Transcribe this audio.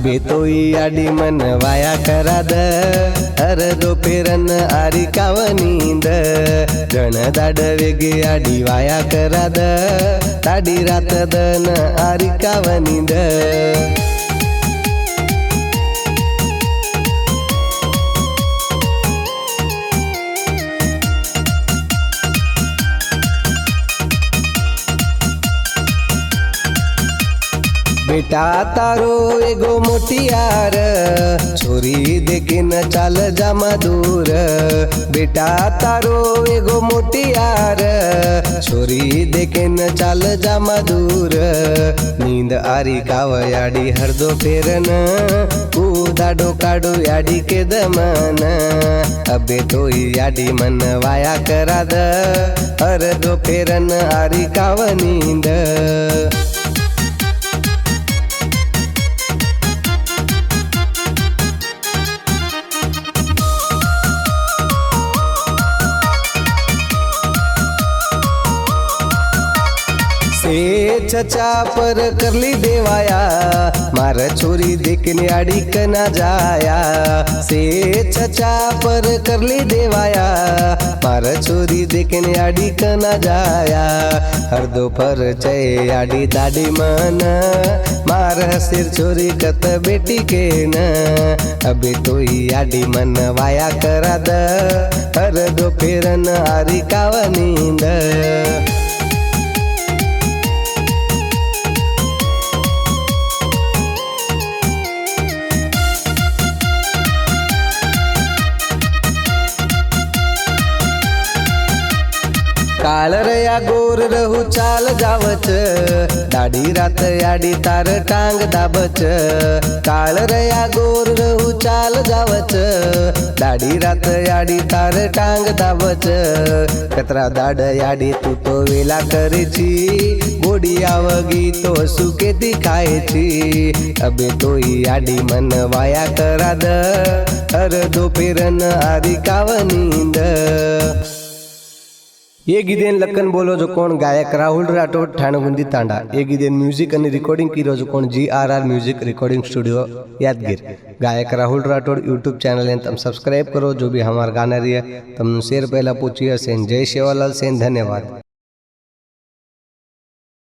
अबे तो याडी मन वाया करा द अर्धो पेरन आरी कावनींद जण दाड वेगे आडी वाया करा द ताडी रात दन आरी कावनींद बेटा तारो एगो मोटियार छोरी देखे न चाल जामा दूर बेटा तारो एगो मोटियार छोरी देखे न चाल जामा दूर नींद आरी काव याडी हरदो फेरन दाडो काडो याडी के दमन अबे तो याडी मन वाया करा द हरदो फेरन आरी काव नींद से छचा पर करली देवाया मार छोरी देखने आड़ी कना जाया से छचा पर करली देवाया मार छोरी देखने आड़ी कना जाया हर दोपहर चय आड़ी दाड़ी मन मार सिर छोरी कत बेटी के न अबे तो आड़ी मन वाया करा द हर दोपहरन आरी काव नींद काल रया गोर रहू चाल जावच दाढी रात याडी तार टांग दाबच काल रया गोर रहू चाल जावच दाढी रात याडी तार टांग दाबच कतरा दाड याडी तू तो वेला करेची गोडी आवगी तो सुकेती खायची अबे तो याडी मन वाया करा द हर दोपेरन आरी काव नींद ये गीदेन लखन बोलो जो कोण गायक राहुल राठोड ठाणबुंदी तांडा ये गीदेन म्यूजिक आणि रिकॉर्डिंग कीरो जो कोण GRR music recording studio Yadgir गायक राहुल राठोड यूट्यूब चैनल ने तम सब्सक्राइब करो जो भी हमार गाना रही है तम शेर पहला पूछिए सेन जय सेवालाल सेन धन्यवाद।